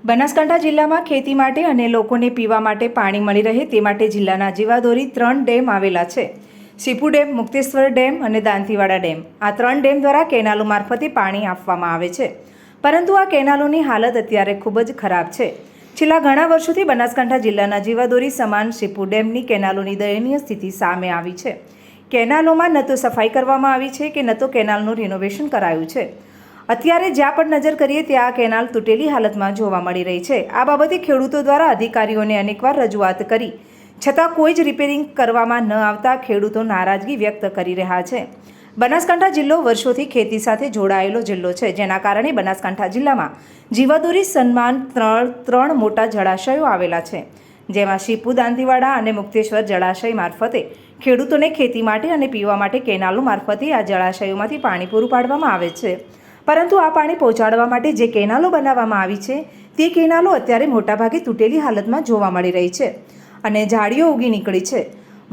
બનાસકાંઠા જિલ્લામાં ખેતી માટે અને લોકોને પીવા માટે પાણી મળી રહે તે માટે જિલ્લાના જીવાદોરી 3 ડેમ આવેલા છે. સીપુ ડેમ, મુક્તેશ્વર ડેમ અને દાંતીવાડા ડેમ. આ 3 ડેમ દ્વારા કેનાલો મારફતે પાણી આપવામાં આવે છે. પરંતુ આ કેનાલોની હાલત અત્યારે ખૂબ જ ખરાબ છે. છેલ્લા ઘણા વર્ષોથી બનાસકાંઠા જિલ્લાના જીવાદોરી સમાન સીપુ ડેમની કેનાલોની દયનીય સ્થિતિ સામે આવી છે. કેનાલોમાં ન તો સફાઈ કરવામાં આવી છે કે ન તો કેનાલનું રિનોવેશન કરાયું છે. અત્યારે જ્યાં પણ નજર કરીએ ત્યાં કેનાલ તૂટેલી હાલતમાં જોવા મળી રહી છે. આ બાબતે ખેડૂતો દ્વારા અધિકારીઓને અનેકવાર રજૂઆત કરી છતાં કોઈ જ રિપેરિંગ કરવામાં ન આવતા ખેડૂતો નારાજગી વ્યક્ત કરી રહ્યા છે. બનાસકાંઠા જિલ્લો વર્ષોથી ખેતી સાથે જોડાયેલો જિલ્લો છે, જેના કારણે બનાસકાંઠા જિલ્લામાં જીવાદોરી સન્માન 3 મોટા જળાશયો આવેલા છે, જેમાં સીપુ, દાંતીવાડા અને મુક્તેશ્વર જળાશય મારફતે ખેડૂતોને ખેતી માટે અને પીવા માટે કેનાલો મારફતે આ જળાશયોમાંથી પાણી પૂરું પાડવામાં આવે છે. પરંતુ આ પાણી પહોંચાડવા માટે જે કેનાલો બનાવવામાં આવી છે તે કેનાલો અત્યારે મોટાભાગે તૂટેલી હાલતમાં જોવા મળી રહી છે અને ઝાડીઓ ઉગી નીકળી છે.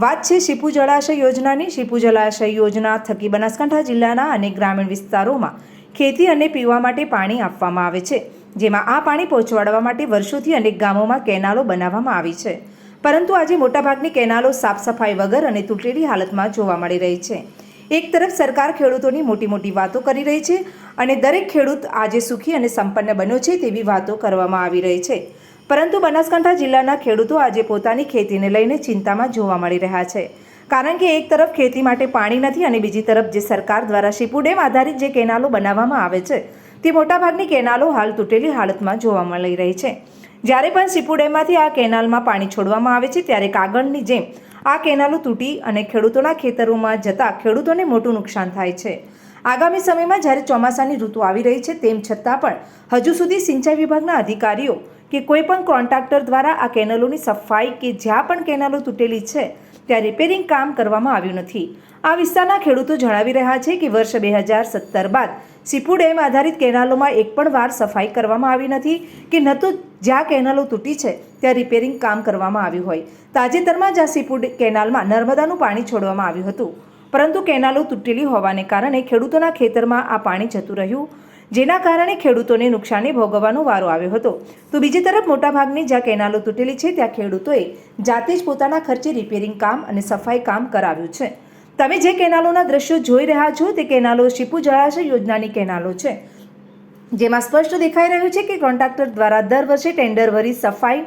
વાત છે સીપુ જળાશય યોજનાની. સીપુ જળાશય યોજના થકી બનાસકાંઠા જિલ્લાના અનેક ગ્રામીણ વિસ્તારોમાં ખેતી અને પીવા માટે પાણી આપવામાં આવે છે, જેમાં આ પાણી પહોંચાડવા માટે વર્ષોથી અનેક ગામોમાં કેનાલો બનાવવામાં આવી છે. પરંતુ આજે મોટાભાગની કેનાલો સાફ સફાઈ વગર અને તૂટેલી હાલતમાં જોવા મળી રહી છે. એક તરફ સરકાર ખેડૂતોની મોટી મોટી વાતો કરી રહી છે અને દરેક ખેડૂત આજે સુખી અને સંપન્ન બન્યો છે તેવી વાતો કરવામાં આવી રહી છે. પરંતુ બનાસકાંઠા જિલ્લાના ખેડૂતો આજે પોતાની ખેતીને લઈને ચિંતામાં જોવા મળી રહ્યા છે. કારણ કે એક તરફ ખેતી માટે પાણી નથી અને બીજી તરફ જે સરકાર દ્વારા સીપુ ડેમ આધારિત જે કેનાલો બનાવવામાં આવે છે તે મોટાભાગની કેનાલો હાલ તૂટેલી હાલતમાં જોવા મળી રહી છે. જ્યારે પણ સીપુ ડેમમાંથી આ કેનાલમાં પાણી છોડવામાં આવે છે ત્યારે કાગળની જેમ આ કેનાલો તૂટી અને ખેડૂતોના ખેતરોમાં જતા ખેડૂતોને મોટું નુકસાન થાય છે. આગામી સમયમાં જ્યારે ચોમાસાની ઋતુ આવી રહી છે તેમ છતાં પણ હજુ સુધી સિંચાઈ વિભાગના અધિકારીઓ કે કોઈ પણ કોન્ટ્રાક્ટર દ્વારા આ કેનાલોની સફાઈ કે જ્યાં પણ કેનાલો તૂટેલી છે ત્યાં રિપેરિંગ કામ કરવામાં આવ્યું નથી. આ વિસ્તારના ખેડૂતો જણાવી રહ્યા છે કે વર્ષ 2017 બાદ સીપુ ડેમ આધારિત કેનાલોમાં એક પણ વાર સફાઈ કરવામાં આવી નથી કે ન તો જ્યાં કેનાલો તૂટી છે ત્યાં રિપેરિંગ કામ કરવામાં આવ્યું હોય. તાજેતરમાં જ આ સીપુ કેનાલમાં નર્મદાનું પાણી છોડવામાં આવ્યું હતું, પરંતુ કેનાલો તૂટેલી હોવાને કારણે ખેડૂતોના ખેતરમાં આ પાણી જતું રહ્યું, જેના કારણે ખેડૂતોને નુકસાની ભોગવવાનો વારો આવ્યો હતો. તો બીજી તરફ મોટાભાગની જ્યાં કેનાલો તૂટેલી છે ત્યાં ખેડૂતોએ જાતે જ પોતાના ખર્ચે રિપેરિંગ કામ અને સફાઈ કામ કરાવ્યું છે. તમે જે કેનાલોના દ્રશ્યો જોઈ રહ્યા છો તે કેનાલો સીપુ જળાશય યોજનાની કેનાલો છે, જેમાં સ્પષ્ટ દેખાઈ રહ્યું છે કે કોન્ટ્રાક્ટર દ્વારા દર વર્ષે ટેન્ડર ભરી સફાઈ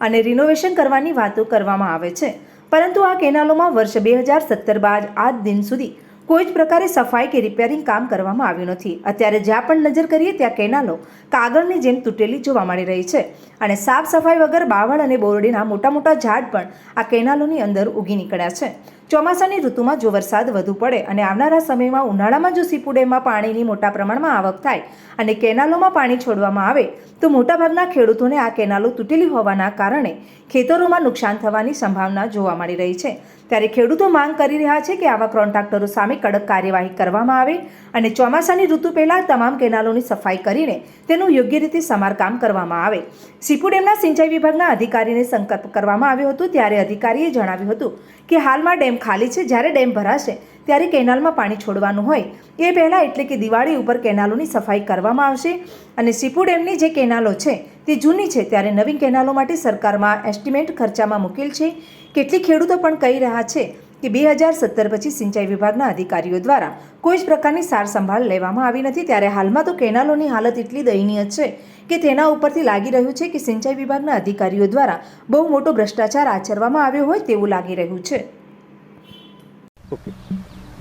અને રિનોવેશન કરવાની વાતો કરવામાં આવે છે. પરંતુ આ કેનાલોમાં વર્ષ 2017 બાદ આજ દિન સુધી કોઈ જ પ્રકારે સફાઈ કે રિપેરિંગ કામ કરવામાં આવ્યું નથી. અત્યારે જ્યાં પણ નજર કરીએ ત્યાં કેનાલો કાગળની જેમ તૂટેલી જોવા મળી રહી છે અને સાફ સફાઈ વગર બાવળ અને બોરડીના મોટા મોટા ઝાડ પણ આ કેનાલોની અંદર ઉગી નીકળ્યા છે. ચોમાસાની ઋતુમાં જો વરસાદ વધુ પડે અને આવનારા સમયમાં ઉનાળામાં જો સીપુ ડેમમાં પાણીની મોટા પ્રમાણમાં આવક થાય અને કેનાલોમાં પાણી છોડવામાં આવે તો મોટાભાગના ખેડૂતોને આ કેનાલો તૂટેલી હોવાના કારણે ખેતરોમાં નુકસાન થવાની સંભાવના જોવા મળી રહી છે. ત્યારે ખેડૂતો માંગ કરી રહ્યા છે કે આવા કોન્ટ્રાક્ટરો સામે કડક કાર્યવાહી કરવામાં આવે અને ચોમાસાની ઋતુ પહેલાં તમામ કેનાલોની સફાઈ કરીને તેનું યોગ્ય રીતે સમારકામ કરવામાં આવે. સીપુ ડેમના સિંચાઈ વિભાગના અધિકારીને સંપર્ક કરવામાં આવ્યો હતો ત્યારે અધિકારીએ જણાવ્યું હતું કે હાલમાં ડેમ ખાલી છે. જ્યારે ડેમ ભરાશે ત્યારે કેનાલમાં પાણી છોડવાનું હોય એ પહેલાં એટલે કે દિવાળી ઉપર કેનાલોની સફાઈ કરવામાં આવશે અને સીપુ ડેમની જે કેનાલો છે તે જૂની છે ત્યારે નવીન કેનાલો માટે સરકારમાં એસ્ટિમેટ ખર્ચામાં મૂકેલ છે. કેટલીક ખેડૂતો પણ કહી રહ્યા છે કે 2017 પછી સિંચાઈ વિભાગના અધિકારીઓ દ્વારા કોઈ જ પ્રકારની સાર સંભાળ લેવામાં આવી નથી. ત્યારે હાલમાં તો કેનાલોની હાલત એટલી દયનીય છે કે તેના ઉપરથી લાગી રહ્યું છે કે સિંચાઈ વિભાગના અધિકારીઓ દ્વારા બહુ મોટો ભ્રષ્ટાચાર આચરવામાં આવ્યો હોય તેવું લાગી રહ્યું છે.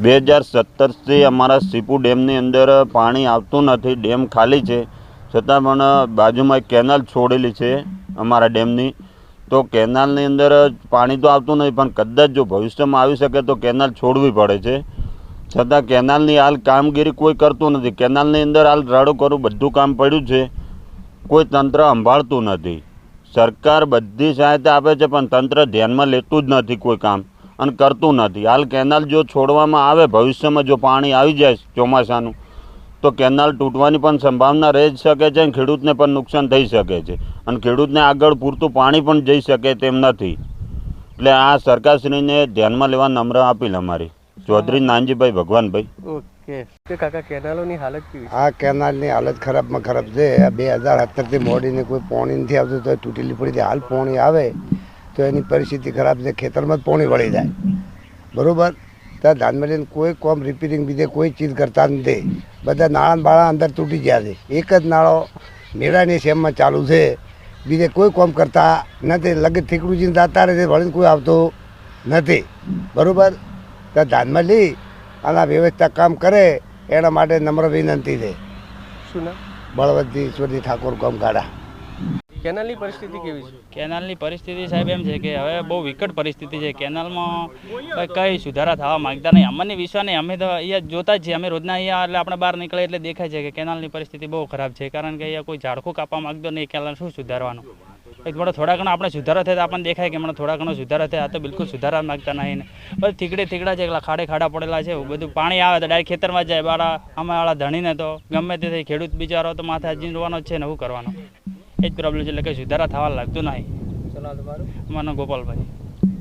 2017થી અમારા સીપુ ડેમની અંદર પાણી આવતું નથી. ડેમ ખાલી છે છતાં પણ બાજુમાં એક કેનાલ છોડેલી છે અમારા ડેમની. તો કેનાલની અંદર પાણી તો આવતું નથી, પણ કદાચ જો ભવિષ્યમાં આવી શકે તો કેનાલ છોડવી પડે છે. છતાં કેનાલની હાલ કામગીરી કોઈ કરતું નથી. કેનાલની અંદર હાલ રાડો કરું બધું કામ પડ્યું છે, કોઈ તંત્ર સંભાળતું નથી. સરકાર બધી સહાયતા આપે છે પણ તંત્ર ધ્યાનમાં લેતું જ નથી કોઈ કામ અને કરતું નથી. હાલ કેનાલ જો છોડવામાં આવે ભવિષ્યમાં જો પાણી આવી જાય ચોમાસાનું તો કેનાલ તૂટવાની પણ સંભાવના રહી શકે છે અને ખેડૂતને પણ નુકસાન થઈ શકે છે અને ખેડૂતને આગળ પૂરતું પાણી પણ જઈ શકે તેમ નથી. એટલે આ સરકારશ્રીને ધ્યાનમાં લેવા નમ્ર અપીલ અમારી. ચૌધરી નાનજીભાઈ ભગવાનભાઈ. કે કાકા કેનાલોની હાલત કેવી આ કેનાલની હાલત ખરાબમાં ખરાબ છે. 2017થી મોડીને કોઈ પાણી નથી આવતું તો તૂટેલી પડી હાલ પાણી આવે તો એની પરિસ્થિતિ ખરાબ છે. ખેતરમાં જ પાણી વળી જાય બરાબર. ત્યાં ધ્યાનમાં લઈને કોઈ કોમ રિપેરિંગ બીજે કોઈ ચીજ કરતા નથી. બધા નાણાં બાળા અંદર તૂટી ગયા છે. એક જ નાળો મેળાની શેમમાં ચાલુ છે, બીજે કોઈ કોમ કરતા નથી. લગે ઠીકડું જીને જતા રહે વળીને કોઈ આવતું નથી બરાબર. ત્યાં ધ્યાનમાં લઈ આના વ્યવસ્થા કામ કરે એના માટે નમ્ર વિનંતી છે. શું નામ? બળવંતજી ઈશ્વરજી ઠાકોર ગામકાડા. કેનાલની પરિસ્થિતિ કેવી છે? કેનાલની પરિસ્થિતિ સાહેબ એમ છે કે હવે બહુ વિકટ પરિસ્થિતિ છે. કેનાલમાં કંઈ સુધારા થવા માંગતા નહીં. અમને વિશ્વાસ નહીં. અમે તો અહીંયા જોતા જ છીએ. અમે રોજના અહીંયા એટલે આપણે બહાર નીકળે એટલે દેખાય છે કે કેનાલની પરિસ્થિતિ બહુ ખરાબ છે. કારણ કે અહીંયા કોઈ ઝાડખું કાપવા માંગતો નહીં. કેનાલ શું સુધારવાનું? થોડા ઘણા આપણે સુધારો થાય તો આપણને દેખાય કે મને થોડા ઘણો સુધારો થાય. આ તો બિલકુલ સુધારા માંગતા નહીં. બસ થીકડા છે, એટલા ખાડા પડેલા છે. બધું પાણી આવે તો ડાયરેક્ટ ખેતરમાં જાય. આમાં ધણીને તો ગમે તે થઈ ખેડૂત બિચારો તો માથે જીંડવાનો જ છે ને શું કરવાનો? એ જ પ્રોબ્લેમ છે. એટલે કંઈ સુધારા થવા લાગતું નહીં. તમારું? મારું ગોપાલભાઈ.